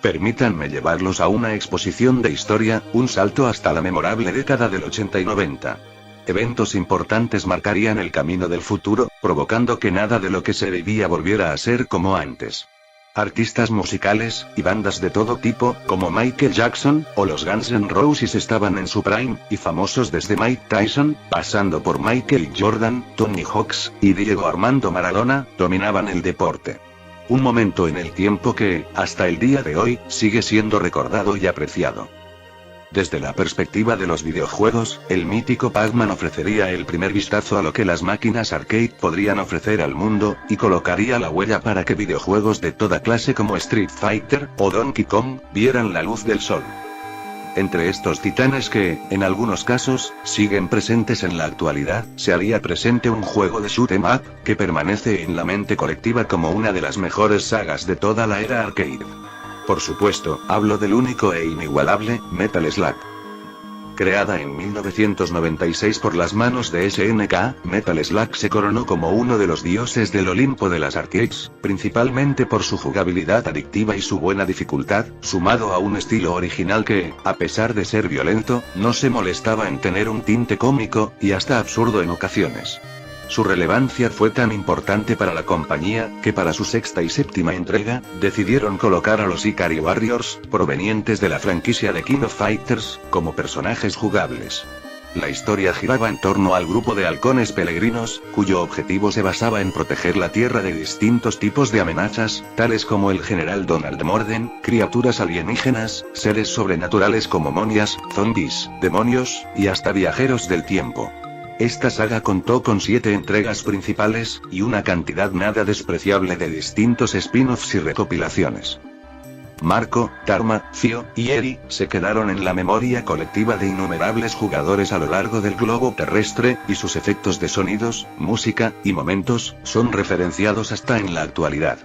Permítanme llevarlos a una exposición de historia, un salto hasta la memorable década del 80 y 90. Eventos importantes marcarían el camino del futuro, provocando que nada de lo que se vivía volviera a ser como antes. Artistas musicales, y bandas de todo tipo, como Michael Jackson, o los Guns N' Roses estaban en su prime, y famosos desde Mike Tyson, pasando por Michael Jordan, Tony Hawks, y Diego Armando Maradona, dominaban el deporte. Un momento en el tiempo que, hasta el día de hoy, sigue siendo recordado y apreciado. Desde la perspectiva de los videojuegos, el mítico Pac-Man ofrecería el primer vistazo a lo que las máquinas arcade podrían ofrecer al mundo, y colocaría la huella para que videojuegos de toda clase como Street Fighter, o Donkey Kong, vieran la luz del sol. Entre estos titanes que, en algunos casos, siguen presentes en la actualidad, se haría presente un juego de shoot 'em up, que permanece en la mente colectiva como una de las mejores sagas de toda la era arcade. Por supuesto, hablo del único e inigualable, Metal Slug. Creada en 1996 por las manos de SNK, Metal Slug se coronó como uno de los dioses del Olimpo de las arcades, principalmente por su jugabilidad adictiva y su buena dificultad, sumado a un estilo original que, a pesar de ser violento, no se molestaba en tener un tinte cómico, y hasta absurdo en ocasiones. Su relevancia fue tan importante para la compañía, que para su sexta y séptima entrega, decidieron colocar a los Ikari Warriors, provenientes de la franquicia de King of Fighters, como personajes jugables. La historia giraba en torno al grupo de halcones peregrinos, cuyo objetivo se basaba en proteger la Tierra de distintos tipos de amenazas, tales como el general Donald Morden, criaturas alienígenas, seres sobrenaturales como momias, zombies, demonios, y hasta viajeros del tiempo. Esta saga contó con 7 entregas principales, y una cantidad nada despreciable de distintos spin-offs y recopilaciones. Marco, Tarma, Fio, y Eri, se quedaron en la memoria colectiva de innumerables jugadores a lo largo del globo terrestre, y sus efectos de sonidos, música, y momentos, son referenciados hasta en la actualidad.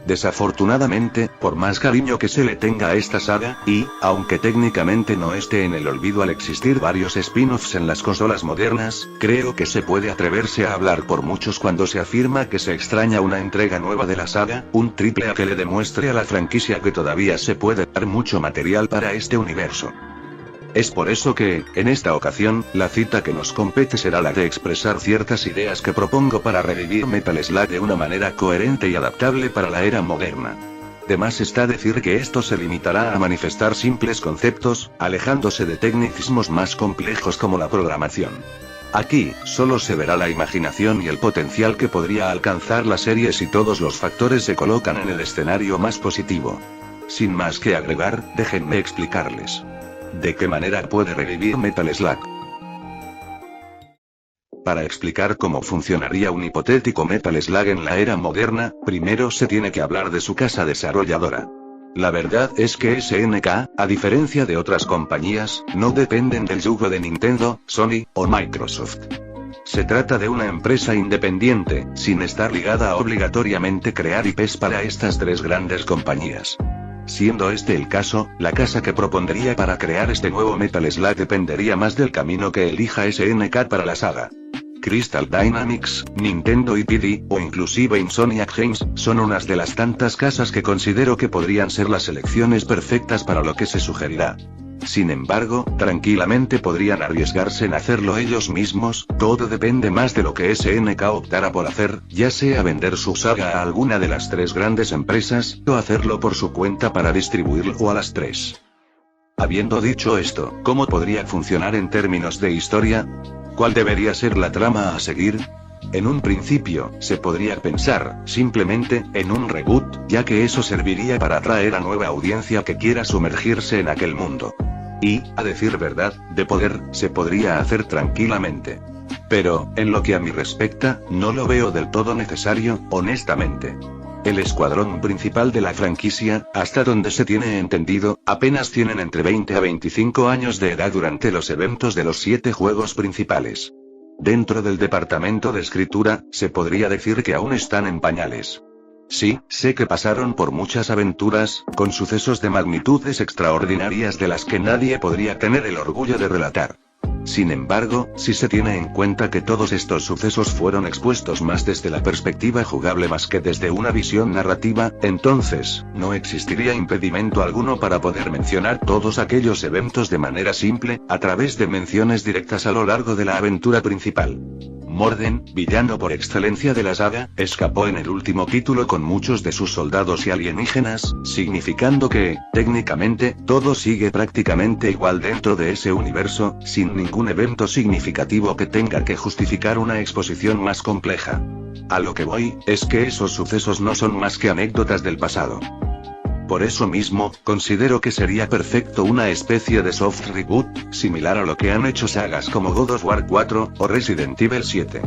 Desafortunadamente, por más cariño que se le tenga a esta saga, y, aunque técnicamente no esté en el olvido al existir varios spin-offs en las consolas modernas, creo que se puede atreverse a hablar por muchos cuando se afirma que se extraña una entrega nueva de la saga, un triple A que le demuestre a la franquicia que todavía se puede dar mucho material para este universo. Es por eso que, en esta ocasión, la cita que nos compete será la de expresar ciertas ideas que propongo para revivir Metal Slug de una manera coherente y adaptable para la era moderna. De más está decir que esto se limitará a manifestar simples conceptos, alejándose de tecnicismos más complejos como la programación. Aquí, solo se verá la imaginación y el potencial que podría alcanzar la serie si todos los factores se colocan en el escenario más positivo. Sin más que agregar, déjenme explicarles. ¿De qué manera puede revivir Metal Slug? Para explicar cómo funcionaría un hipotético Metal Slug en la era moderna, primero se tiene que hablar de su casa desarrolladora. La verdad es que SNK, a diferencia de otras compañías, no dependen del yugo de Nintendo, Sony, o Microsoft. Se trata de una empresa independiente, sin estar ligada a obligatoriamente crear IPs para estas 3 grandes compañías. Siendo este el caso, la casa que propondría para crear este nuevo Metal Slug dependería más del camino que elija SNK para la saga. Crystal Dynamics, Nintendo y PD, o inclusive Insomniac Games, son unas de las tantas casas que considero que podrían ser las elecciones perfectas para lo que se sugerirá. Sin embargo, tranquilamente podrían arriesgarse en hacerlo ellos mismos, todo depende más de lo que SNK optara por hacer, ya sea vender su saga a alguna de las 3 grandes empresas, o hacerlo por su cuenta para distribuirlo a las 3. Habiendo dicho esto, ¿cómo podría funcionar en términos de historia? ¿Cuál debería ser la trama a seguir? En un principio, se podría pensar, simplemente, en un reboot, ya que eso serviría para atraer a nueva audiencia que quiera sumergirse en aquel mundo. Y, a decir verdad, de poder, se podría hacer tranquilamente. Pero, en lo que a mí respecta, no lo veo del todo necesario, honestamente. El escuadrón principal de la franquicia, hasta donde se tiene entendido, apenas tienen entre 20 a 25 años de edad durante los eventos de los 7 juegos principales. Dentro del departamento de escritura, se podría decir que aún están en pañales. Sí, sé que pasaron por muchas aventuras, con sucesos de magnitudes extraordinarias de las que nadie podría tener el orgullo de relatar. Sin embargo, si se tiene en cuenta que todos estos sucesos fueron expuestos más desde la perspectiva jugable más que desde una visión narrativa, entonces, no existiría impedimento alguno para poder mencionar todos aquellos eventos de manera simple, a través de menciones directas a lo largo de la aventura principal. Morden, villano por excelencia de la saga, escapó en el último título con muchos de sus soldados y alienígenas, significando que, técnicamente, todo sigue prácticamente igual dentro de ese universo, sin ningún evento significativo que tenga que justificar una exposición más compleja. A lo que voy, es que esos sucesos no son más que anécdotas del pasado. Por eso mismo, considero que sería perfecto una especie de soft reboot, similar a lo que han hecho sagas como God of War 4, o Resident Evil 7.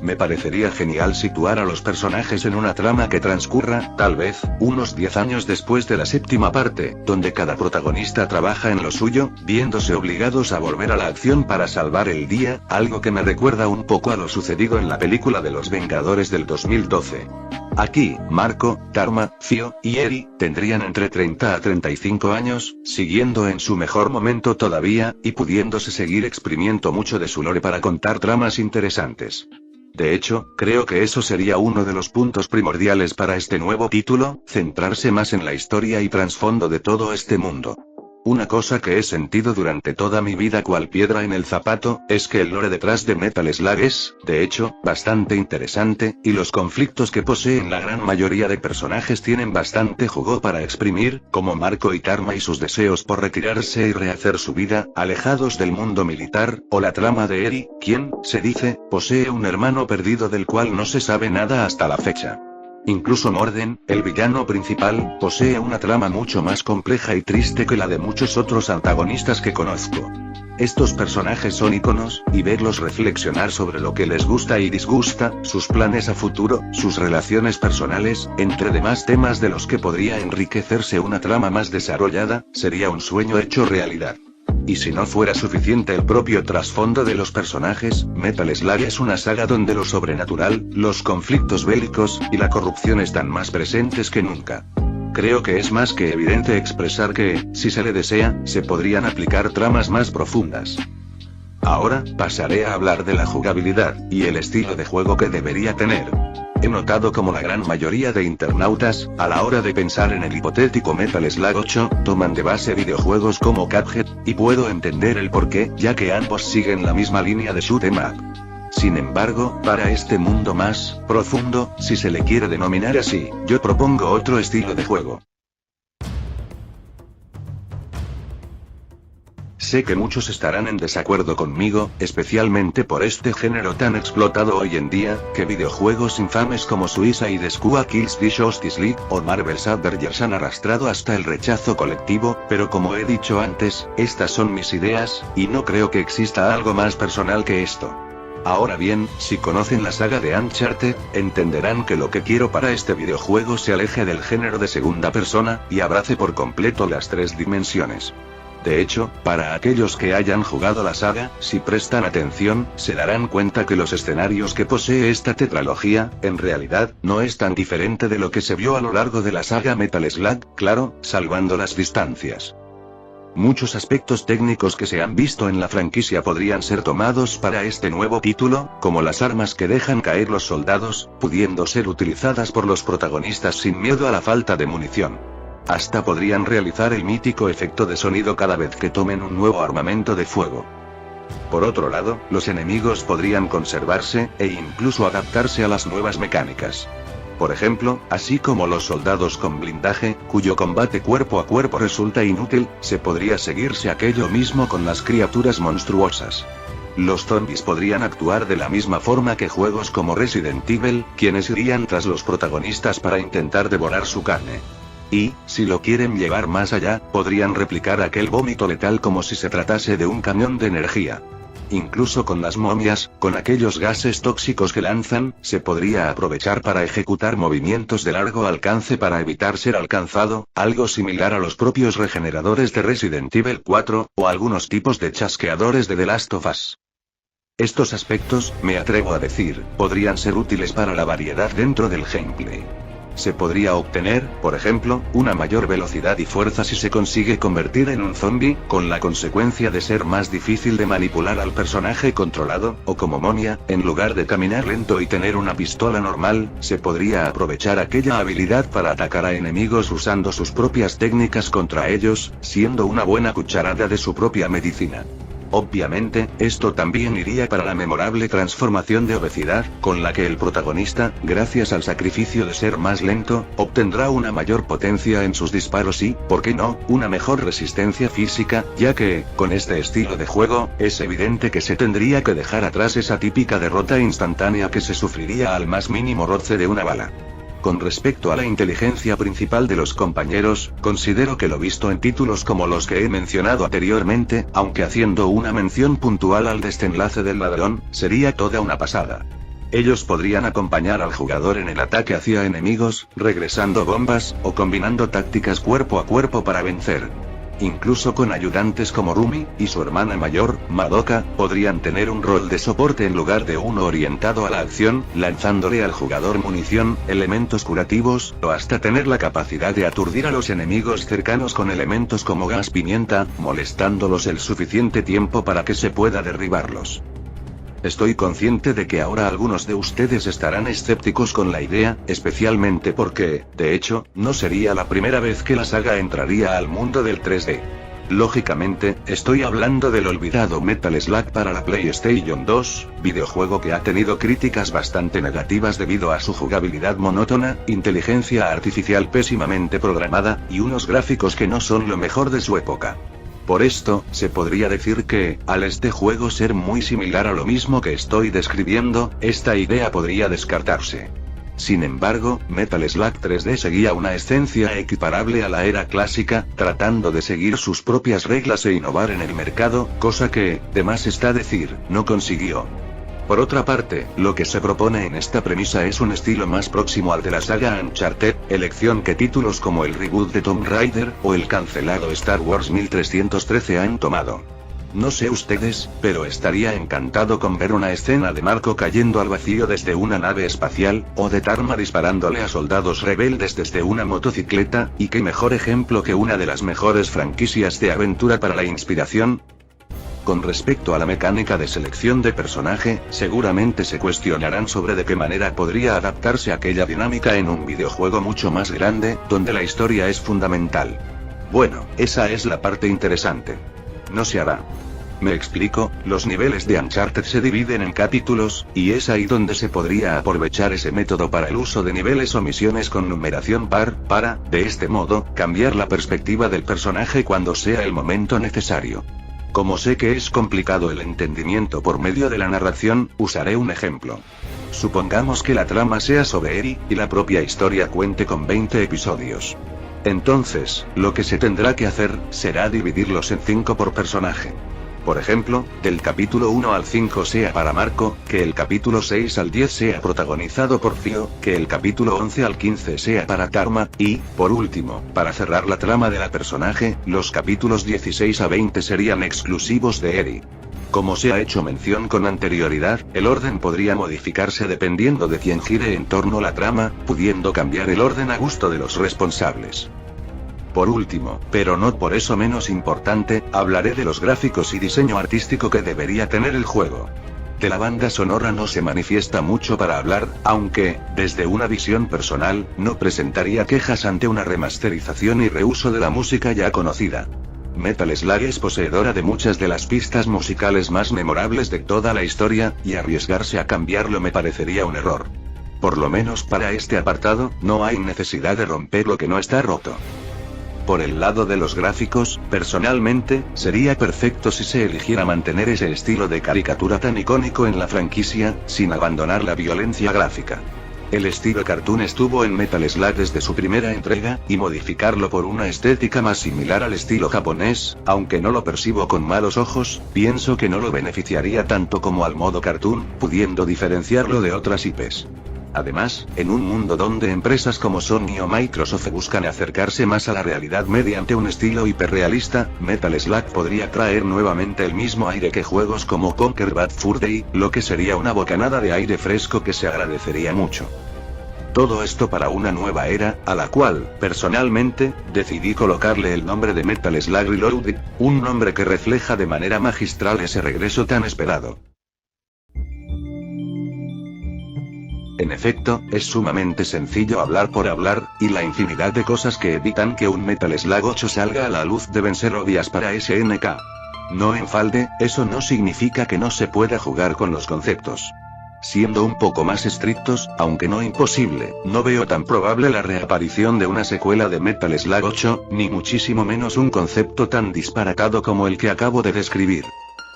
Me parecería genial situar a los personajes en una trama que transcurra, tal vez, unos 10 años después de la séptima parte, donde cada protagonista trabaja en lo suyo, viéndose obligados a volver a la acción para salvar el día, algo que me recuerda un poco a lo sucedido en la película de Los Vengadores del 2012. Aquí, Marco, Dharma, Fio y Eri tendrían entre 30 a 35 años, siguiendo en su mejor momento todavía, y pudiéndose seguir exprimiendo mucho de su lore para contar tramas interesantes. De hecho, creo que eso sería uno de los puntos primordiales para este nuevo título, centrarse más en la historia y trasfondo de todo este mundo. Una cosa que he sentido durante toda mi vida cual piedra en el zapato, es que el lore detrás de Metal Slug es, de hecho, bastante interesante, y los conflictos que poseen la gran mayoría de personajes tienen bastante jugo para exprimir, como Marco y Dharma y sus deseos por retirarse y rehacer su vida, alejados del mundo militar, o la trama de Eri, quien, se dice, posee un hermano perdido del cual no se sabe nada hasta la fecha. Incluso Morden, el villano principal, posee una trama mucho más compleja y triste que la de muchos otros antagonistas que conozco. Estos personajes son íconos, y verlos reflexionar sobre lo que les gusta y disgusta, sus planes a futuro, sus relaciones personales, entre demás temas de los que podría enriquecerse una trama más desarrollada, sería un sueño hecho realidad. Y si no fuera suficiente el propio trasfondo de los personajes, Metal Slug es una saga donde lo sobrenatural, los conflictos bélicos, y la corrupción están más presentes que nunca. Creo que es más que evidente expresar que, si se le desea, se podrían aplicar tramas más profundas. Ahora, pasaré a hablar de la jugabilidad, y el estilo de juego que debería tener. He notado como la gran mayoría de internautas, a la hora de pensar en el hipotético Metal Slug 8, toman de base videojuegos como Cuphead, y puedo entender el porqué, ya que ambos siguen la misma línea de shoot 'em up. Sin embargo, para este mundo más profundo, si se le quiere denominar así, yo propongo otro estilo de juego. Sé que muchos estarán en desacuerdo conmigo, especialmente por este género tan explotado hoy en día, que videojuegos infames como Suicide Squad Kills the Justice League, o Marvel's Avengers han arrastrado hasta el rechazo colectivo, pero como he dicho antes, estas son mis ideas, y no creo que exista algo más personal que esto. Ahora bien, si conocen la saga de Uncharted, entenderán que lo que quiero para este videojuego se aleje del género de segunda persona, y abrace por completo las tres dimensiones. De hecho, para aquellos que hayan jugado la saga, si prestan atención, se darán cuenta que los escenarios que posee esta tetralogía, en realidad, no es tan diferente de lo que se vio a lo largo de la saga Metal Slug, claro, salvando las distancias. Muchos aspectos técnicos que se han visto en la franquicia podrían ser tomados para este nuevo título, como las armas que dejan caer los soldados, pudiendo ser utilizadas por los protagonistas sin miedo a la falta de munición. Hasta podrían realizar el mítico efecto de sonido cada vez que tomen un nuevo armamento de fuego. Por otro lado, los enemigos podrían conservarse, e incluso adaptarse a las nuevas mecánicas. Por ejemplo, así como los soldados con blindaje, cuyo combate cuerpo a cuerpo resulta inútil, se podría seguirse aquello mismo con las criaturas monstruosas. Los zombies podrían actuar de la misma forma que juegos como Resident Evil, quienes irían tras los protagonistas para intentar devorar su carne. Y, si lo quieren llevar más allá, podrían replicar aquel vómito letal como si se tratase de un camión de energía. Incluso con las momias, con aquellos gases tóxicos que lanzan, se podría aprovechar para ejecutar movimientos de largo alcance para evitar ser alcanzado, algo similar a los propios regeneradores de Resident Evil 4, o algunos tipos de chasqueadores de The Last of Us. Estos aspectos, me atrevo a decir, podrían ser útiles para la variedad dentro del gameplay. se podría obtener, por ejemplo, una mayor velocidad y fuerza si se consigue convertir en un zombie, con la consecuencia de ser más difícil de manipular al personaje controlado, o como Monia, en lugar de caminar lento y tener una pistola normal, se podría aprovechar aquella habilidad para atacar a enemigos usando sus propias técnicas contra ellos, siendo una buena cucharada de su propia medicina. Obviamente, esto también iría para la memorable transformación de obesidad, con la que el protagonista, gracias al sacrificio de ser más lento, obtendrá una mayor potencia en sus disparos y, ¿por qué no?, una mejor resistencia física, ya que, con este estilo de juego, es evidente que se tendría que dejar atrás esa típica derrota instantánea que se sufriría al más mínimo roce de una bala. Con respecto a la inteligencia principal de los compañeros, considero que lo visto en títulos como los que he mencionado anteriormente, aunque haciendo una mención puntual al desenlace del ladrón, sería toda una pasada. Ellos podrían acompañar al jugador en el ataque hacia enemigos, regresando bombas, o combinando tácticas cuerpo a cuerpo para vencer. Incluso con ayudantes como Rumi, y su hermana mayor, Madoka, podrían tener un rol de soporte en lugar de uno orientado a la acción, lanzándole al jugador munición, elementos curativos, o hasta tener la capacidad de aturdir a los enemigos cercanos con elementos como gas pimienta, molestándolos el suficiente tiempo para que se pueda derribarlos. Estoy consciente de que ahora algunos de ustedes estarán escépticos con la idea, especialmente porque, de hecho, no sería la primera vez que la saga entraría al mundo del 3D. Lógicamente, estoy hablando del olvidado Metal Slug para la PlayStation 2, videojuego que ha tenido críticas bastante negativas debido a su jugabilidad monótona, inteligencia artificial pésimamente programada, y unos gráficos que no son lo mejor de su época. Por esto, se podría decir que, al este juego ser muy similar a lo mismo que estoy describiendo, esta idea podría descartarse. Sin embargo, Metal Slug 3D seguía una esencia equiparable a la era clásica, tratando de seguir sus propias reglas e innovar en el mercado, cosa que, de más está decir, no consiguió. Por otra parte, lo que se propone en esta premisa es un estilo más próximo al de la saga Uncharted, elección que títulos como el reboot de Tomb Raider, o el cancelado Star Wars 1313 han tomado. No sé ustedes, pero estaría encantado con ver una escena de Marco cayendo al vacío desde una nave espacial, o de Tarma disparándole a soldados rebeldes desde una motocicleta, y qué mejor ejemplo que una de las mejores franquicias de aventura para la inspiración. Con respecto a la mecánica de selección de personaje, seguramente se cuestionarán sobre de qué manera podría adaptarse aquella dinámica en un videojuego mucho más grande, donde la historia es fundamental. Bueno, esa es la parte interesante. No se hará. Me explico, los niveles de Uncharted se dividen en capítulos, y es ahí donde se podría aprovechar ese método para el uso de niveles o misiones con numeración par, para, de este modo, cambiar la perspectiva del personaje cuando sea el momento necesario. Como sé que es complicado el entendimiento por medio de la narración, usaré un ejemplo. Supongamos que la trama sea sobre Eri, y la propia historia cuente con 20 episodios. Entonces, lo que se tendrá que hacer, será dividirlos en 5 por personaje. Por ejemplo, del capítulo 1 al 5 sea para Marco, que el capítulo 6 al 10 sea protagonizado por Fio, que el capítulo 11 al 15 sea para Tarma, y, por último, para cerrar la trama de la personaje, los capítulos 16 a 20 serían exclusivos de Eri. Como se ha hecho mención con anterioridad, el orden podría modificarse dependiendo de quién gire en torno a la trama, pudiendo cambiar el orden a gusto de los responsables. Por último, pero no por eso menos importante, hablaré de los gráficos y diseño artístico que debería tener el juego. De la banda sonora no se manifiesta mucho para hablar, aunque, desde una visión personal, no presentaría quejas ante una remasterización y reuso de la música ya conocida. Metal Slug es poseedora de muchas de las pistas musicales más memorables de toda la historia, y arriesgarse a cambiarlo me parecería un error. Por lo menos para este apartado, no hay necesidad de romper lo que no está roto. Por el lado de los gráficos, personalmente, sería perfecto si se eligiera mantener ese estilo de caricatura tan icónico en la franquicia, sin abandonar la violencia gráfica. El estilo cartoon estuvo en Metal Slug desde su primera entrega, y modificarlo por una estética más similar al estilo japonés, aunque no lo percibo con malos ojos, pienso que no lo beneficiaría tanto como al modo cartoon, pudiendo diferenciarlo de otras IPs. Además, en un mundo donde empresas como Sony o Microsoft buscan acercarse más a la realidad mediante un estilo hiperrealista, Metal Slug podría traer nuevamente el mismo aire que juegos como Conquer Bad Fur Day, lo que sería una bocanada de aire fresco que se agradecería mucho. Todo esto para una nueva era, a la cual, personalmente, decidí colocarle el nombre de Metal Slug Reloaded, un nombre que refleja de manera magistral ese regreso tan esperado. En efecto, es sumamente sencillo hablar por hablar, y la infinidad de cosas que evitan que un Metal Slug 8 salga a la luz deben ser obvias para SNK. No enfalde, eso no significa que no se pueda jugar con los conceptos. Siendo un poco más estrictos, aunque no imposible, no veo tan probable la reaparición de una secuela de Metal Slug 8, ni muchísimo menos un concepto tan disparatado como el que acabo de describir.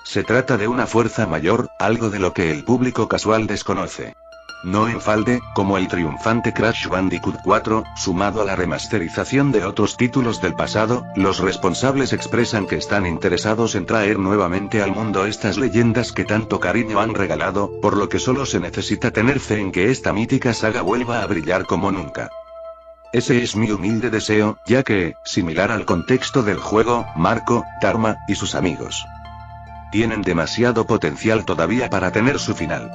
Se trata de una fuerza mayor, algo de lo que el público casual desconoce. No enfalde, como el triunfante Crash Bandicoot 4, sumado a la remasterización de otros títulos del pasado, los responsables expresan que están interesados en traer nuevamente al mundo estas leyendas que tanto cariño han regalado, por lo que solo se necesita tener fe en que esta mítica saga vuelva a brillar como nunca. Ese es mi humilde deseo, ya que, similar al contexto del juego, Marco, Dharma, y sus amigos tienen demasiado potencial todavía para tener su final.